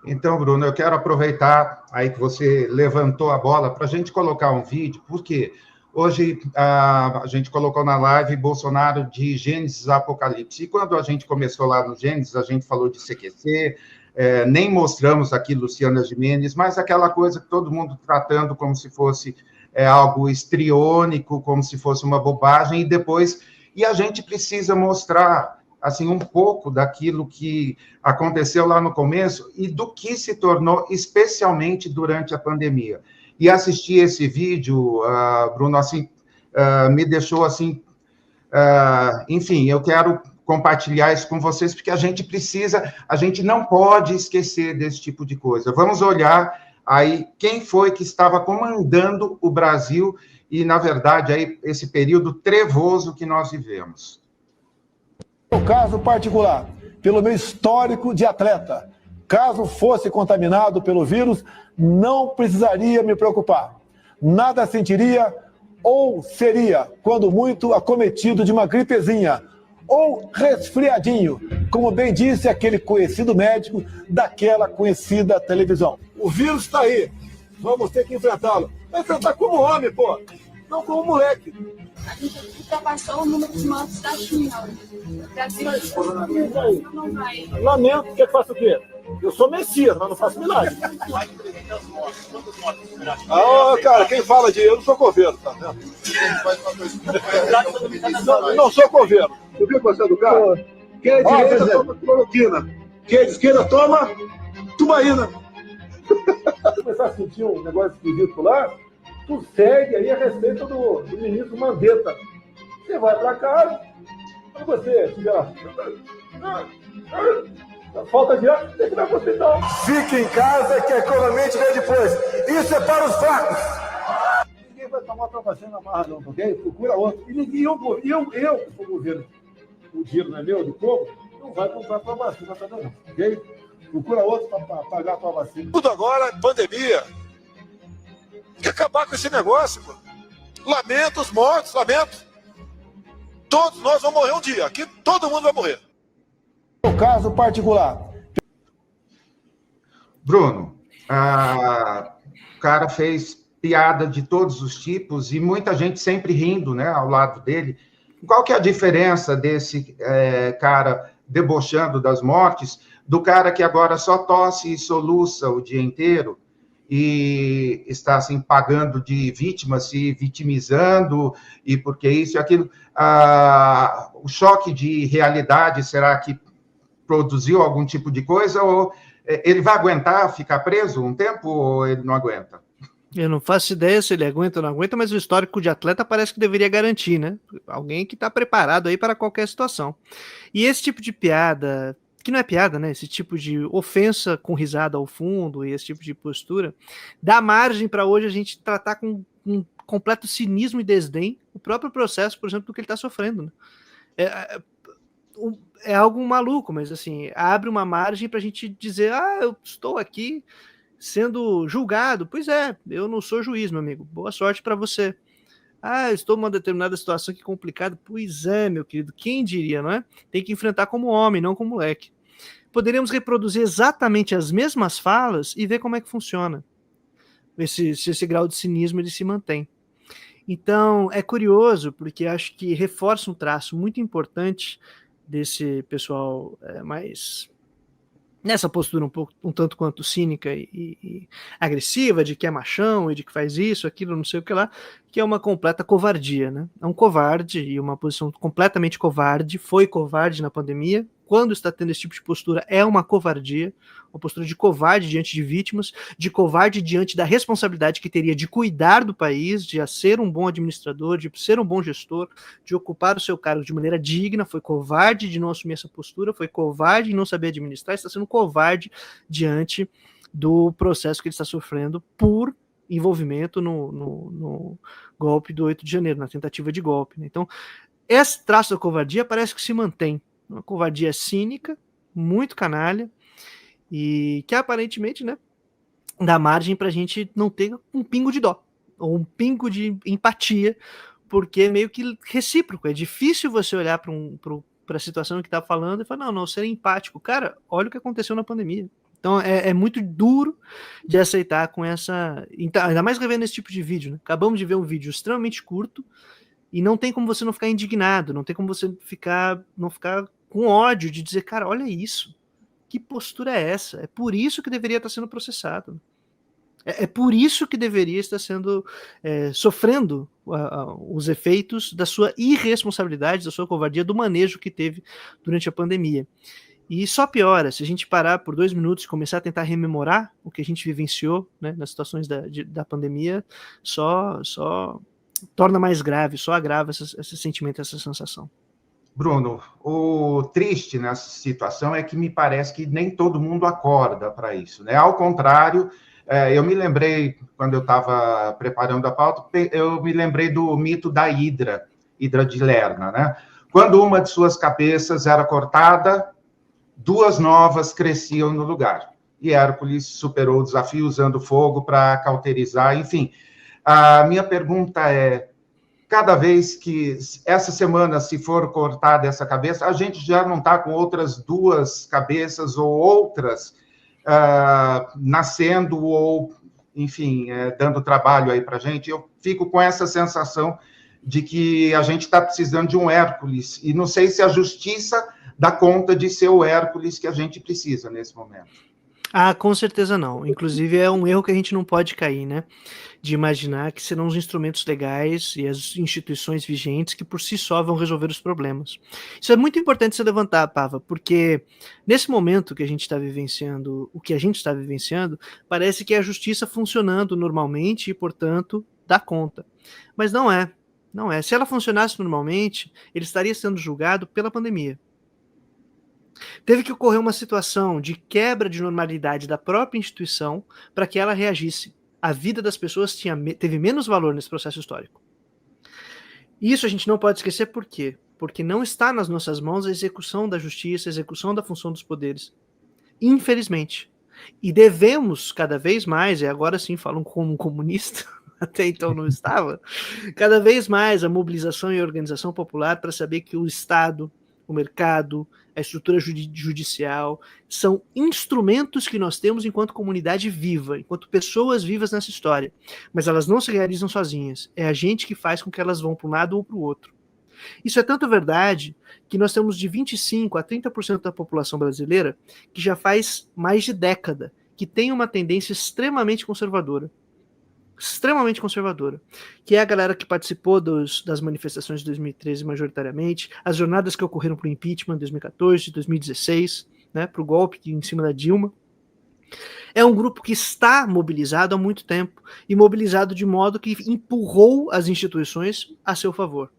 Então, Bruno, eu quero aproveitar aí que você levantou a bola para a gente colocar um vídeo, porque hoje a gente colocou na live Bolsonaro de Gênesis a Apocalipse. E quando a gente começou lá no Gênesis, a gente falou de CQC, nem mostramos aqui Luciana Gimenez, mas aquela coisa que todo mundo tratando como se fosse algo estriônico, como se fosse uma bobagem, e a gente precisa mostrar assim um pouco daquilo que aconteceu lá no começo e do que se tornou especialmente durante a pandemia. E assistir esse vídeo, Bruno, assim, me deixou assim, enfim, eu quero compartilhar isso com vocês, porque a gente não pode esquecer desse tipo de coisa. Vamos olhar aí quem foi que estava comandando o Brasil e, na verdade, aí, esse período trevoso que nós vivemos. No caso particular, pelo meu histórico de atleta, caso fosse contaminado pelo vírus, não precisaria me preocupar. Nada sentiria ou seria, quando muito, acometido de uma gripezinha ou resfriadinho, como bem disse aquele conhecido médico daquela conhecida televisão. O vírus está aí, vamos ter que enfrentá-lo. Vai enfrentar como homem, pô, não como moleque. A gente ultrapassou o número de mortes da China. O Brasil não vai. Lamento, quer que faça o quê? Eu sou Messias, mas não faço milagre. Cara, quem fala de eu não sou coveiro, tá vendo? Não sou coveiro. Tu viu você do cara? Quem é de direita toma cloroquina. Quem é de esquerda toma tubaína. Se começar a sentir um negócio esquisito lá, tu segue aí a receita do ministro Mandetta. Você vai pra casa, quando você tiver falta de ar, tem que dar pro hospital. Fique em casa que a economia te vê depois. Isso é para os fracos. Ninguém vai tomar tua vacina amarra não, ok? Procura outro. E ninguém, eu que sou governo, o dinheiro não é meu, de povo, não vai comprar tua vacina, tá dando, ok? Procura outro para pagar a tua vacina. Tudo agora, pandemia. Tem que acabar com esse negócio, pô. Lamento os mortos, lamento. Todos nós vamos morrer um dia. Aqui todo mundo vai morrer. No caso particular. Bruno, o cara fez piada de todos os tipos e muita gente sempre rindo, né, ao lado dele. Qual que é a diferença desse cara debochando das mortes do cara que agora só tosse e soluça o dia inteiro e está assim pagando de vítima, se vitimizando e porque isso e aquilo? O choque de realidade, será que produziu algum tipo de coisa, ou ele vai aguentar ficar preso um tempo, ou ele não aguenta? Eu não faço ideia se ele aguenta ou não aguenta, mas o histórico de atleta parece que deveria garantir, né? Alguém que está preparado aí para qualquer situação. E esse tipo de piada, que não é piada, né? Esse tipo de ofensa com risada ao fundo e esse tipo de postura, dá margem para hoje a gente tratar com um completo cinismo e desdém o próprio processo, por exemplo, do que ele está sofrendo, né? É algo maluco, mas assim, abre uma margem para a gente dizer, eu estou aqui sendo julgado. Pois é, eu não sou juiz, meu amigo. Boa sorte para você. Estou numa determinada situação que complicada. Pois é, meu querido, quem diria, não é? Tem que enfrentar como homem, não como moleque. Poderíamos reproduzir exatamente as mesmas falas e ver como é que funciona. Se esse grau de cinismo ele se mantém. Então, é curioso, porque acho que reforça um traço muito importante desse pessoal mais nessa postura um tanto quanto cínica e agressiva, de que é machão e de que faz isso, aquilo, não sei o que lá, que é uma completa covardia, né? É um covarde e uma posição completamente covarde, foi covarde na pandemia, quando está tendo esse tipo de postura é uma covardia, uma postura de covarde diante de vítimas, de covarde diante da responsabilidade que teria de cuidar do país, de ser um bom administrador, de ser um bom gestor, de ocupar o seu cargo de maneira digna, foi covarde de não assumir essa postura, foi covarde de não saber administrar, está sendo covarde diante do processo que ele está sofrendo por envolvimento no golpe do 8 de janeiro, na tentativa de golpe. Né? Então, esse traço da covardia parece que se mantém. Uma covardia cínica, muito canalha, e que aparentemente, né, dá margem para a gente não ter um pingo de dó, ou um pingo de empatia, porque é meio que recíproco. É difícil você olhar para a situação que está falando e falar, não, ser empático. Cara, olha o que aconteceu na pandemia. Então é muito duro de aceitar com essa... Então, ainda mais revendo esse tipo de vídeo, né? Acabamos de ver um vídeo extremamente curto e não tem como você não ficar indignado, não tem como você não ficar com ódio de dizer, cara, olha isso, que postura é essa? É por isso que deveria estar sendo processado. É por isso que deveria estar sendo sofrendo os efeitos da sua irresponsabilidade, da sua covardia, do manejo que teve durante a pandemia. E só piora, se a gente parar por 2 minutos e começar a tentar rememorar o que a gente vivenciou, né, nas situações da pandemia, só torna mais grave, só agrava esse sentimento, essa sensação. Bruno, o triste nessa situação é que me parece que nem todo mundo acorda para isso, né? Ao contrário, eu me lembrei, quando eu estava preparando a pauta, eu me lembrei do mito da Hidra de Lerna, né? Quando uma de suas cabeças era cortada, 2 novas cresciam no lugar. E Hércules superou o desafio usando fogo para cauterizar. Enfim, a minha pergunta é, cada vez que essa semana, se for cortada essa cabeça, a gente já não está com outras 2 cabeças ou outras nascendo ou, enfim, dando trabalho aí para a gente? Eu fico com essa sensação de que a gente está precisando de um Hércules, e não sei se a justiça dá conta de ser o Hércules que a gente precisa nesse momento. Ah, com certeza não. Inclusive é um erro que a gente não pode cair, né? De imaginar que serão os instrumentos legais e as instituições vigentes que por si só vão resolver os problemas. Isso é muito importante se levantar, Pava, porque nesse momento que a gente está vivenciando, o que a gente está vivenciando, parece que é a justiça funcionando normalmente e, portanto, dá conta. Mas não é. Não é. Se ela funcionasse normalmente, ele estaria sendo julgado pela pandemia. Teve que ocorrer uma situação de quebra de normalidade da própria instituição para que ela reagisse. A vida das pessoas teve menos valor nesse processo histórico. Isso a gente não pode esquecer por quê? Porque não está nas nossas mãos a execução da justiça, a execução da função dos poderes. Infelizmente. E devemos cada vez mais, e agora sim falo como um comunista, até então não estava, cada vez mais a mobilização e a organização popular para saber que o Estado, o mercado, a estrutura judicial, são instrumentos que nós temos enquanto comunidade viva, enquanto pessoas vivas nessa história. Mas elas não se realizam sozinhas. É a gente que faz com que elas vão para um lado ou para o outro. Isso é tanto verdade que nós temos de 25% a 30% da população brasileira que já faz mais de década, que tem uma tendência extremamente conservadora, que é a galera que participou das manifestações de 2013 majoritariamente, as jornadas que ocorreram para o impeachment em 2014, 2016, né, para o golpe em cima da Dilma. É um grupo que está mobilizado há muito tempo, e mobilizado de modo que empurrou as instituições a seu favor.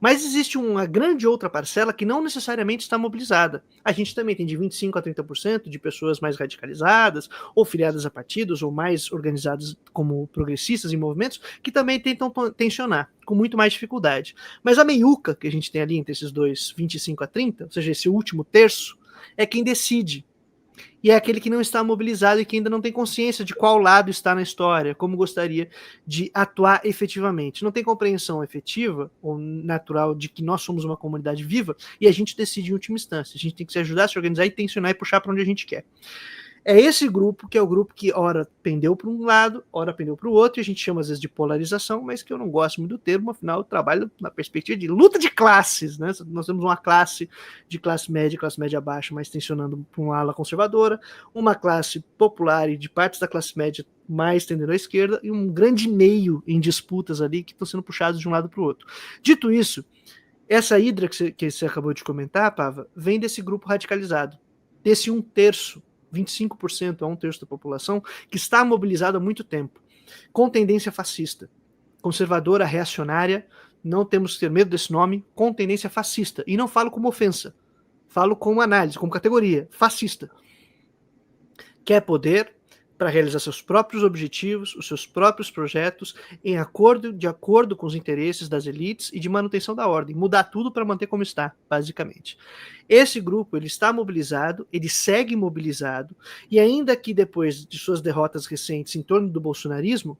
Mas existe uma grande outra parcela que não necessariamente está mobilizada. A gente também tem de 25% a 30% de pessoas mais radicalizadas, ou filiadas a partidos, ou mais organizadas como progressistas em movimentos, que também tentam tensionar, com muito mais dificuldade. Mas a meiuca que a gente tem ali entre esses dois, 25% a 30%, ou seja, esse último terço, é quem decide. E é aquele que não está mobilizado e que ainda não tem consciência de qual lado está na história, como gostaria de atuar efetivamente. Não tem compreensão efetiva ou natural de que nós somos uma comunidade viva e a gente decide em última instância. A gente tem que se ajudar, se organizar e tensionar e puxar para onde a gente quer. É esse grupo que é o grupo que ora pendeu para um lado, ora pendeu para o outro, e a gente chama às vezes de polarização, mas que eu não gosto muito do termo, afinal eu trabalho na perspectiva de luta de classes, né? Nós temos uma classe de classe média baixa, mais tensionando para uma ala conservadora, uma classe popular e de partes da classe média mais tendendo à esquerda, e um grande meio em disputas ali que estão sendo puxados de um lado para o outro. Dito isso, essa hidra que você acabou de comentar, Pava, vem desse grupo radicalizado, desse 1/3, 25% a 1/3 da população, que está mobilizada há muito tempo, com tendência fascista, conservadora, reacionária, não temos que ter medo desse nome, com tendência fascista, e não falo como ofensa, falo como análise, como categoria, fascista. Quer poder para realizar seus próprios objetivos, os seus próprios projetos, de acordo com os interesses das elites e de manutenção da ordem, mudar tudo para manter como está, basicamente. Esse grupo, ele está mobilizado, ele segue mobilizado, e ainda que depois de suas derrotas recentes em torno do bolsonarismo,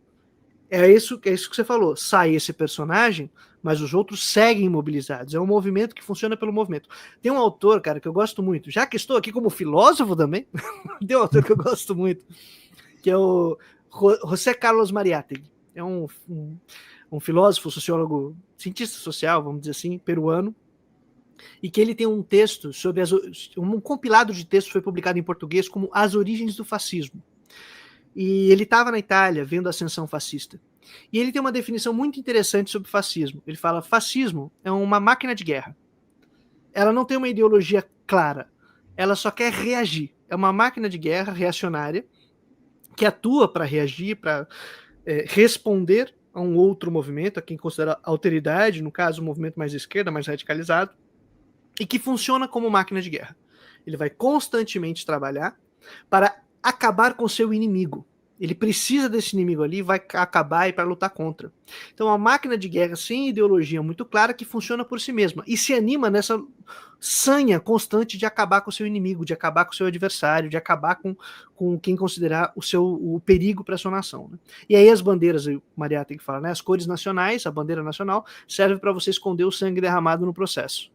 É isso que você falou. Sai esse personagem, mas os outros seguem imobilizados. É um movimento que funciona pelo movimento. Tem um autor, cara, que eu gosto muito. Já que estou aqui como filósofo também, tem um autor que eu gosto muito, que é o José Carlos Mariátegui. É um filósofo, sociólogo, cientista social, vamos dizer assim, peruano, e que ele tem um texto sobre um compilado de textos foi publicado em português como As Origens do Fascismo. E ele estava na Itália vendo a ascensão fascista. E ele tem uma definição muito interessante sobre fascismo. Ele fala: fascismo é uma máquina de guerra. Ela não tem uma ideologia clara. Ela só quer reagir. É uma máquina de guerra reacionária que atua para reagir, para responder a um outro movimento, a quem considera alteridade, no caso, um movimento mais à esquerda, mais radicalizado, e que funciona como máquina de guerra. Ele vai constantemente trabalhar para acabar com seu inimigo. Ele precisa desse inimigo ali, vai acabar e para lutar contra. Então, uma máquina de guerra sem ideologia muito clara que funciona por si mesma e se anima nessa sanha constante de acabar com o seu inimigo, de acabar com o seu adversário, de acabar com quem considerar o perigo para a sua nação. Né? E aí as bandeiras, o Mariátegui fala, né? As cores nacionais, a bandeira nacional, serve para você esconder o sangue derramado no processo.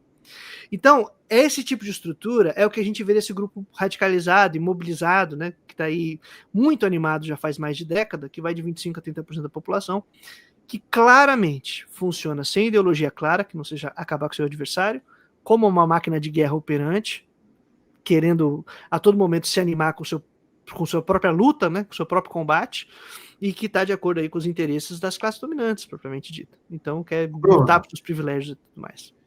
Então, esse tipo de estrutura é o que a gente vê desse grupo radicalizado e mobilizado, né, que está aí muito animado já faz mais de década, que vai de 25% a 30% da população, que claramente funciona sem ideologia clara, que não seja acabar com seu adversário, como uma máquina de guerra operante, querendo a todo momento se animar com sua própria luta, né, com seu próprio combate, e que está de acordo aí com os interesses das classes dominantes, propriamente dita. Então, quer lutar pelos privilégios e tudo mais.